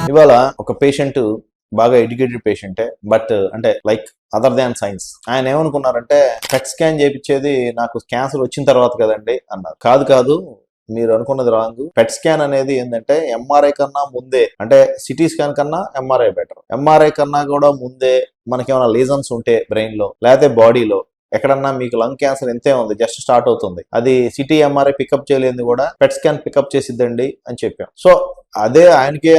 ఇవాళ ఒక పేషెంట్ బాగా ఎడ్యుకేటెడ్ పేషెంటే, బట్ అంటే లైక్ అదర్ దాన్ సైన్స్. ఆయన ఏమనుకున్నారంటే పెట్ స్కాన్ చేయించేది నాకు క్యాన్సర్ వచ్చిన తర్వాత కదండి అన్నారు. కాదు కాదు, మీరు అనుకున్నది రాంగ్. పెట్ స్కాన్ అనేది ఏంటంటే ఎంఆర్ఐ కన్నా ముందే, అంటే సిటీ స్కాన్ కన్నా ఎంఆర్ఐ బెటర్. ఎంఆర్ఐ కన్నా కూడా ముందే మనకేమైనా లీజన్స్ ఉంటే బ్రెయిన్ లో లేకపోతే బాడీలో ఎక్కడన్నా మీకు లంగ్ క్యాన్సర్ ఎంతే ఉంది, జస్ట్ స్టార్ట్ అవుతుంది, అది సిటీ ఎంఆర్ఐ పికప్ చేయలేదు కూడా పెట్ స్కాన్ పికప్ చేసిద్దండి అని చెప్పాం. సో అదే ఆయనకే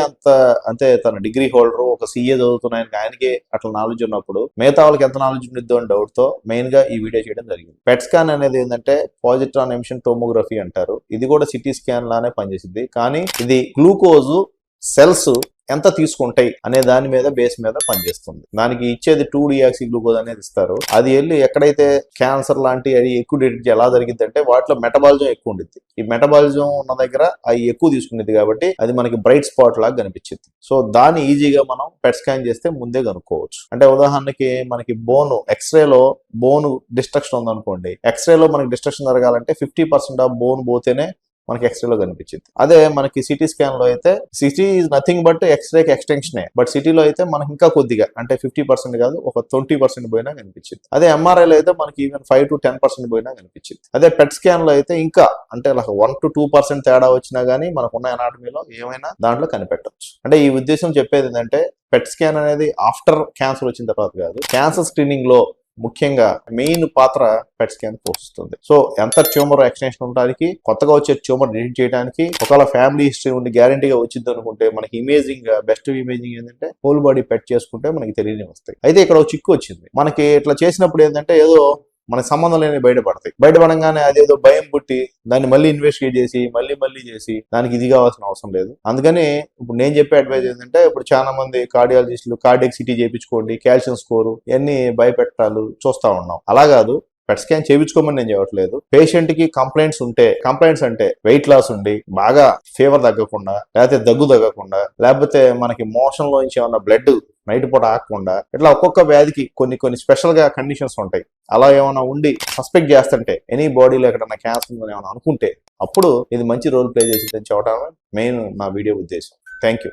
అంతే తన డిగ్రీ హోల్డర్ ఒక సీఏ చదువుతున్న ఆయనకే అట్లా నాలెడ్జ్ ఉన్నప్పుడు మిగతా వాళ్ళకి ఎంత నాలెడ్జ్ ఉండిద్దో అని డౌట్ తో మెయిన్ గా ఈ వీడియో చేయడం జరిగింది. పెట్ స్కాన్ అనేది ఏంటంటే పాజిట్రాన్ ఎమిషన్ టోమోగ్రఫీ అంటారు. ఇది కూడా సిటీ స్కాన్ లానే పనిచేసింది, కానీ ఇది గ్లూకోజ్ సెల్స్ ఎంత తీసుకుంటాయి అనే దాని మీద బేస్ మీద పనిచేస్తుంది. దానికి ఇచ్చేది 2-డియాక్సీ గ్లూకోజ్ అనేది ఇస్తారు. అది వెళ్ళి ఎక్కడైతే క్యాన్సర్ లాంటి అది ఎక్కువ డిటెక్ట్ ఎలా జరిగింది అంటే వాటిలో మెటబాలిజం ఎక్కువ ఉండిద్ది. ఈ మెటబాలిజం ఉన్న దగ్గర అవి ఎక్కువ తీసుకునేది కాబట్టి అది మనకి బ్రైట్ స్పాట్ లాగా కనిపించింది. సో దాన్ని ఈజీగా మనం పెట్ స్కాన్ చేస్తే ముందే కనుక్కోవచ్చు. అంటే ఉదాహరణకి మనకి బోన్ ఎక్స్రేలో బోన్ డిస్ట్రక్షన్ ఉందనుకోండి, ఎక్స్రేలో మనకి డిస్ట్రక్షన్ జరగాలంటే 50% ఆఫ్ బోన్ పోతేనే మనకి ఎక్స్రేలో కనిపించింది. అదే మనకి సిటీ స్కాన్ లో అయితే సిటీ ఈజ్ నథింగ్ బట్ ఎక్స్రేకి ఎక్స్టెన్షనే, బట్ సిటీలో అయితే మనకి ఇంకా కొద్దిగా అంటే 50% కాదు, ఒక 20% పోయినా కనిపించింది. అదే ఎంఆర్ఐలో అయితే మనకి ఈవెన్ 5 to 10% పోయినా కనిపించింది. అదే పెట్ స్కాన్ లో అయితే ఇంకా అంటే 1 to 2% తేడా వచ్చినా గానీ మనకున్న ఎనాటమీలో ఏమైనా దాంట్లో కనిపెట్టవచ్చు. అంటే ఈ ఉద్దేశం చెప్పేది ఏంటంటే పెట్ స్కాన్ అనేది ఆఫ్టర్ క్యాన్సర్ వచ్చిన తర్వాత కాదు, క్యాన్సర్ స్క్రీనింగ్ లో ముఖ్యంగా మెయిన్ పాత్ర పెట్ స్కాన్ పోషిస్తుంది. సో ఎంత ట్యూమర్ ఎక్స్టెన్షన్ ఉండడానికి, కొత్తగా వచ్చే ట్యూమర్ డిటెక్ట్ చేయడానికి, ఒకవేళ ఫ్యామిలీ హిస్టరీ ఉండి గ్యారంటీగా వచ్చింది అనుకుంటే మనకి ఇమేజింగ్ బెస్ట్ ఇమేజింగ్ ఏంటంటే హోల్ బాడీ పెట్ చేసుకుంటే మనకి తెలియని వస్తాయి. అయితే ఇక్కడ ఒక చిక్కు వచ్చింది. మనకి ఇట్లా చేసినప్పుడు ఏంటంటే ఏదో మనకి సంబంధం లేని బయటపడంగానే అదేదో భయం పుట్టి దాన్ని మళ్ళీ ఇన్వెస్టిగేట్ చేసి మళ్ళీ చేసి దానికి ఇది కావాల్సిన అవసరం లేదు. అందుకని ఇప్పుడు నేను చెప్పే అడ్వైజ్ ఏంటంటే ఇప్పుడు చాలా మంది కార్డియాలజిస్టులు కార్డియక్ సిటీ చేయించుకోండి, కాల్షియం స్కోరు ఇవన్నీ భయపెట్టాలు చూస్తా ఉన్నాం. అలా కాదు, పెట్ స్కాన్ చేయించుకోమని నేను చెప్పట్లేదు. పేషెంట్ కి కంప్లైంట్స్ అంటే వెయిట్ లాస్ ఉండి బాగా ఫీవర్ తగ్గకుండా, లేకపోతే దగ్గు తగ్గకుండా, లేకపోతే మనకి మోషన్ లోంచి ఏమన్నా బ్లడ్ నైట్ పూట ఆగకుండా, ఇట్లా ఒక్కొక్క వ్యాధికి కొన్ని స్పెషల్ గా కండిషన్స్ ఉంటాయి. అలా ఏమైనా ఉండి సస్పెక్ట్ చేస్తుంటే ఎనీ బాడీలో ఎక్కడన్నా క్యాన్సర్ ఉందని ఏమైనా అనుకుంటే అప్పుడు ఇది మంచి రోల్ ప్లే చేసిందని చెప్పడం మెయిన్ నా వీడియో ఉద్దేశం. Thank you.